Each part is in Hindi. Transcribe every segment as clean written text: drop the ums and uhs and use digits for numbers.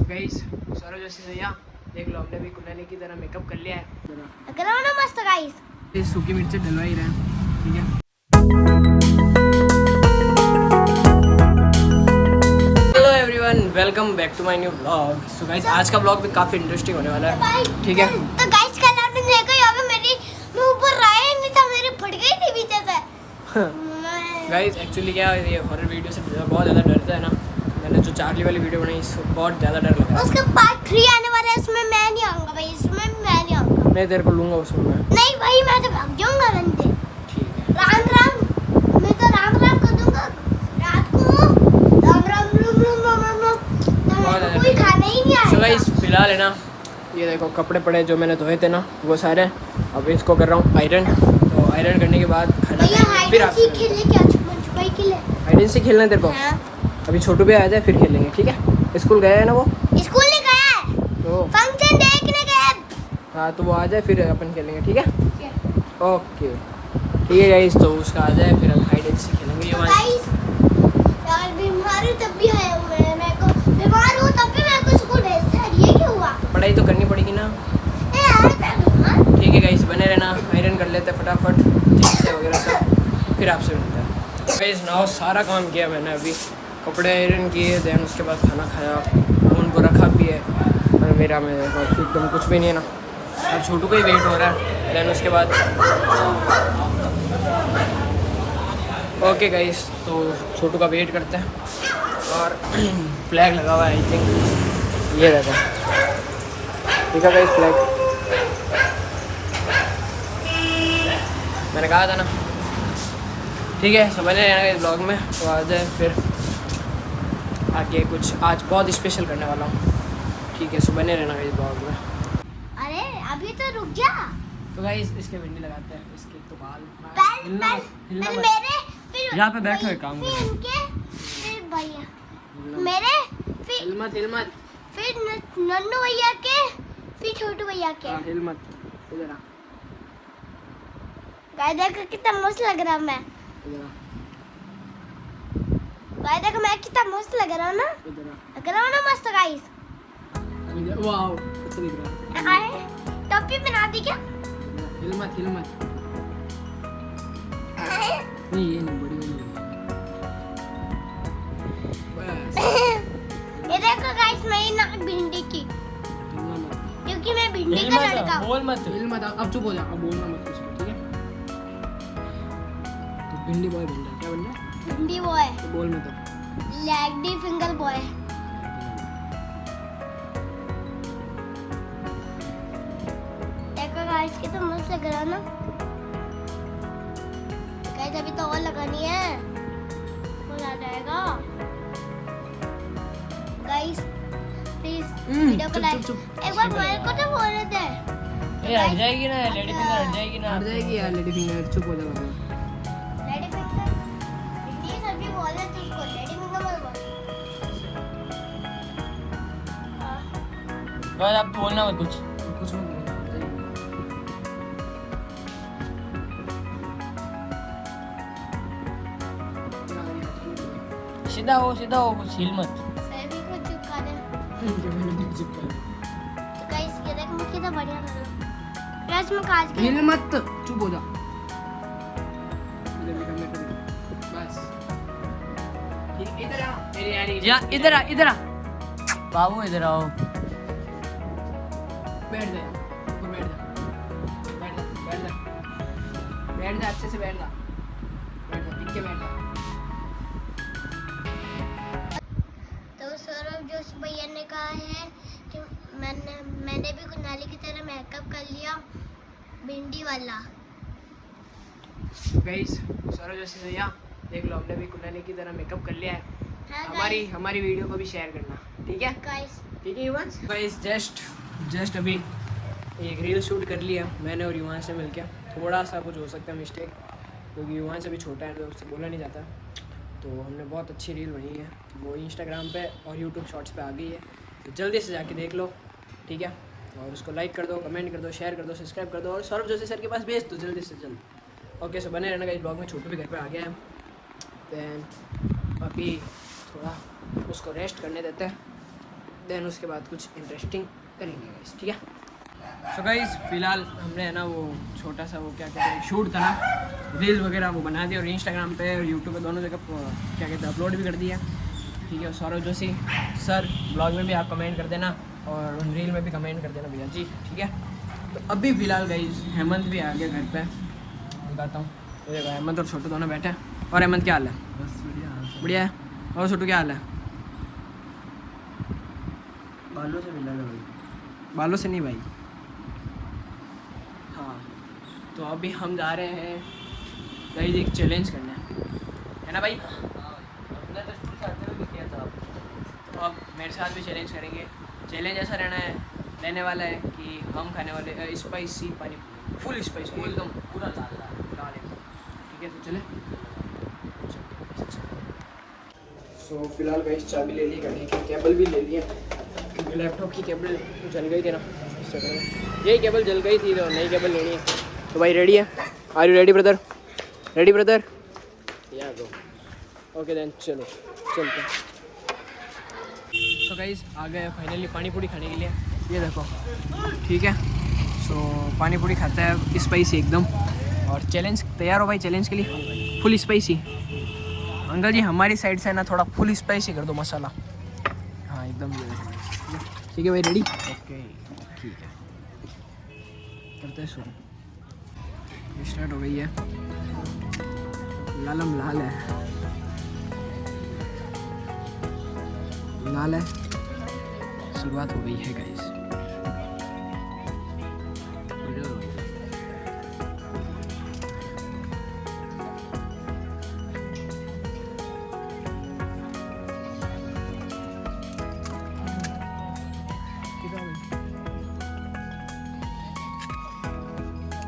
गाइस सरोज जैसे भैया देख लो, हमने भी कुल्हानी की तरह मेकअप कर लिया है। करो ना मस्त गाइस। ये सूखी मिर्चें डलवा ही रहे हैं, ठीक है। Hello everyone, welcome back to my new blog. So guys आज का ब्लॉग भी काफी इंटरेस्टिंग होने वाला है, ठीक है। तो गाइस कल आपने देखा यहाँ पे मेरी मुंह पर राय नहीं था, मेरी फट गई थी पीछे से। गाइस एक्चुअली क्या है, ये हॉरर वीडियो से बहुत ज़्यादा डरता है ना। मैंने जो चार्ली वाली वीडियो बनाई इसको बहुत ज़्यादा डर लगा। उसका पार्ट 3 आने वाला है, उसमें मैं नहीं आऊंगा भाई, इसमें मैं नहीं आऊंगा। मैं तेरे को लूँगा उसमें मैं। नहीं भाई मैं तो भाग जाऊंगा बंदे। ठीक है, राम राम, मैं तो राम राम कर दूंगा रात को। राम राम रूम रूम राम राम, कोई खाना ही नहीं आएगा। सो गाइस फिलहाल है ना, ये देखो कपड़े पड़े जो मैंने धोए थे ना वो सारे, अब इसको कर रहा हूँ आयरन। तो आयरन करने के बाद खाना खाएंगे, फिर आपसे खेलने क्या छुपाई के लिए आयरन से खेलना है तेरे को। हाँ। अभी छोटू भी आ जाए फिर खेलेंगे, ठीक है। स्कूल गया है ना वो, स्कूल नहीं गया है, तो फंक्शन देखने गया है। हाँ तो वो आ जाए फिर अपन खेलेंगे, ठीक है। ओके ठीक है गाइस, तो उसका आ जाए फिर हम हाइड एंड सीक खेलेंगे। ये गाइस यार बीमार हूँ तब भी आया हूँ मैं, मेरे को बीमार हूँ तब भी मेरे को स्कूल भेजते हैं, ये क्यों हुआ? पढ़ाई तो करनी पड़ेगी ना। ए यार मैं बीमार। ठीक है गाइस बने रहना, आयरन कर लेते हैं फटाफट जीन्स वगैरह सब, फिर आपसे मिलता है। गाइस नाउ सारा काम किया मैंने, अभी कपड़े आयरन किए, देन उसके बाद खाना खाया, फोन को रखा भी है। और मेरा में एकदम कुछ भी नहीं है ना, अब छोटू का ही वेट हो रहा है। देन उसके बाद ओके गाइस, तो छोटू का वेट करते हैं। और फ्लैग लगा हुआ है आई थिंक, ये रहता है, ठीक है गाइस फ्लैग मैंने कहा था ना, ठीक है। सब बने रहना इस ब्लॉग में, तो आ जाए फिर आगे कुछ आज बहुत स्पेशल करने वाला हूँ, ठीक है। सो बने रहना इस ब्लॉग में। अरे अभी तो रुक जा। तो गाइस इसके भिंडी लगाते हैं, इसके तो बाल पहले मेरे फिर यहाँ पे बैठो, एक काम फिर करो, इनके फिर भैया मेरे फिर हिलमत फिर नन्नू भैया के फिर छोटू भैया के। हिलमत इधर आ, गाइस देखो कितना मस्त लग रहा हूँ मैं। इधर आ, गाइस देखो मैं कितना मस्त लग रहा हूँ ना, इधर आ, लग रहा हूँ ना मस्त गाइस। इधर। वाओ अच्छा दिख रहा है। अरे टोपी बना दी क्या? हिलमत नहीं, ये नहीं बड़ी नहीं बस। ये देखो गाइस मेरी नाक भिंडी की, क्योंकि मैं भिंडी का लड़का हूँ। बोल मत, हिल मत, अब चुप हो जा, अब बोलना मत कुछ, ठीक है। तो भिंडी बॉय बन जा, क्या बन जा? भिंडी बॉय, तो बोल मत अब। लेगडी फिंगर बॉय। देखो गाइस कितना मस्त लग रहा है ना। गाइस अभी तो और लगानी है, हो जाएगा। गाइस प्लीज वीडियो को लाइक, एक बार मेरे को तो बोलने दे। ए हट जाएगी ना लेडी फिंगर, हट जाएगी ना, हट जाएगी यार लेडी फिंगर, चुप हो जा बाबा। लेडी फिंगर हिंदी सभी बोले तो उसको लेडी फिंगर मत बोल। बस अब बोलना मत कुछ मत बोल। सीधा हो कुछ हिल मत। सभी को चिपका दे। तो गाइस ये देख मुझे कितना बढ़िया लग रहा है। गाइस मैं काज के हिल मत, चुप हो जा। बस ठीक, इधर आ मेरी यारी, जा इधर आ बाबू, इधर आओ। बैठ जा, ऊपर बैठ जा अच्छे से बैठ जा, टिक के बैठ जा। तो सौरभ जोशी भैया ने कहा है कि मैंने भी कुनाली की तरह मेकअप कर लिया, भिंडी वाला। गाइस सरोज जोशी भैया देख लो, हमने भी कुनाली की तरह मेकअप कर लिया है। हाँ, हमारी वीडियो को भी शेयर करना, ठीक है। गाइस ठीक है युवांश। गाइस जस्ट अभी एक रील शूट कर लिया मैंने और युवांश से मिलकर। थोड़ा सा कुछ हो सकता है मिस्टेक, क्योंकि युवांश अभी छोटा है तो उससे बोला नहीं जाता। तो हमने बहुत अच्छी रील बनी है, वो इंस्टाग्राम पे और यूट्यूब शॉर्ट्स पे आ गई है, तो जल्दी से जाके देख लो, ठीक है। और उसको लाइक कर दो, कमेंट कर दो, शेयर कर दो, सब्सक्राइब कर दो, और सौरभ जोशी सर के पास भेज दो जल्दी से जल्द। ओके सो बने रहना इस ब्लॉग में। छोटू भी घर पे आ गया है, दैन अभी थोड़ा उसको रेस्ट करने देते हैं। देन उसके बाद कुछ इंटरेस्टिंग करेंगे गाइस, ठीक है। सो गाइस फ़िलहाल हमने है ना वो छोटा सा वो क्या कहते हैं शूट था ना, रील वगैरह वो बना दिया और इंस्टाग्राम पे और यूट्यूब पे दोनों जगह क्या कहते हैं अपलोड भी कर दिया, ठीक है। सौरभ जोशी सर ब्लॉग में भी आप कमेंट कर देना और उन रील में भी कमेंट कर देना भैया जी, ठीक है। तो अभी फ़िलहाल गाइस हेमंत भी आ गया घर पे, बताता हूँ। तो देखो हेमंत और छोटू दोनों बैठे हैं। और हेमंत क्या हाल है? बस बढ़िया बढ़िया है। और छोटू क्या हाल है? बालों से मिला भाई। बालों से नहीं भाई। हाँ तो अभी हम जा रहे हैं गाइस एक चैलेंज करने, है ना भाई? हमने तो स्कूल साथ में भी किया था। तो अब मेरे साथ भी चैलेंज करेंगे। चैलेंज ऐसा रहने वाला है कि हम खाने वाले स्पाइसी पानी, फुल स्पाइस एकदम पूरा लाल लाल एकदम, ठीक है। तो चले। सो फिलहाल गाइस चाबी ले ली, गाड़ी की केबल भी ले लिया क्योंकि लैपटॉप की केबल जल गई थी ना, इस चक्कर में यही केबल जल गई थी तो नई केबल लेनी है। तो भाई रेडी है? Are you ready brother? Ready brother? Yeah go. Okay then चलो चलते हैं। तो गाइस आ गए फाइनली पानी पूरी खाने के लिए, ये देखो, ठीक है। सो पानी पूरी खाता है स्पाइसी एकदम। और चैलेंज तैयार हो भाई चैलेंज के लिए? Full spicy. अंकल जी हमारी साइड से ना थोड़ा फुल स्पाइसी कर दो मसाला। हाँ एकदम ठीक है भाई रेडी? ओके ठीक है, करते हैं शुरू। स्टार्ट हो गई है, लालम लाल है, लाल है, शुरुआत हो गई है गाइस।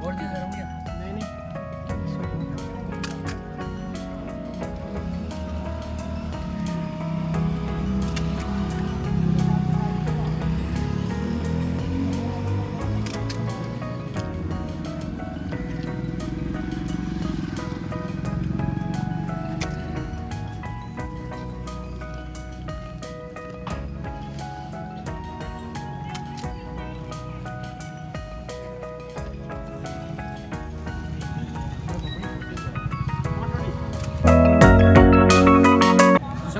और दे रहा हूँ क्या? नहीं नहीं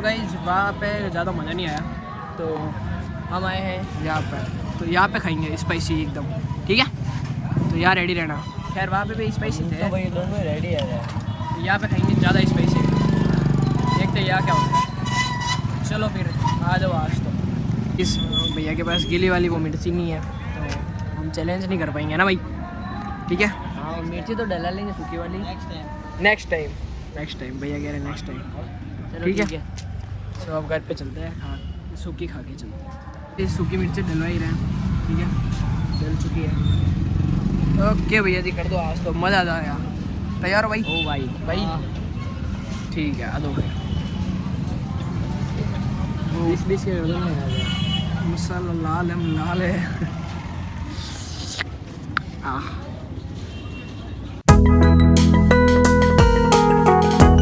गाइस वहाँ पे ज़्यादा मज़ा नहीं आया तो हम आए हैं यहाँ पर, तो यहाँ पे खाएंगे स्पाइसी एकदम, ठीक है। तो यहाँ रेडी रहना। खैर वहाँ पे भी स्पाइसी थे, भाई दोनों रेडी है। यहाँ पे खाएंगे ज़्यादा स्पाइसी, देखते हैं यहाँ क्या होता है। चलो फिर आ जाओ आज। तो इस भैया के पास गीली वाली वो मिर्ची नहीं है तो हम चैलेंज नहीं कर पाएंगे ना भाई, ठीक है। हाँ मिर्ची तो डला लेंगे सूखी वाली नेक्स्ट टाइम भैया कह रहे हैं नेक्स्ट टाइम, ठीक है। तो अब घर पे चलते हैं, हाँ सूखी खा के चलते हैं। ये सूखी मिर्ची डलवा ही रहे हैं, ठीक है, डल चुकी है। ओके भैया जी कर दो आज, तो मज़ा आ जाएगा। तैयार हो भाई? ओ भाई भाई ठीक है आ दो फिर। 20 के बदल में आ गया। मसाला लाल है, लाल है। आह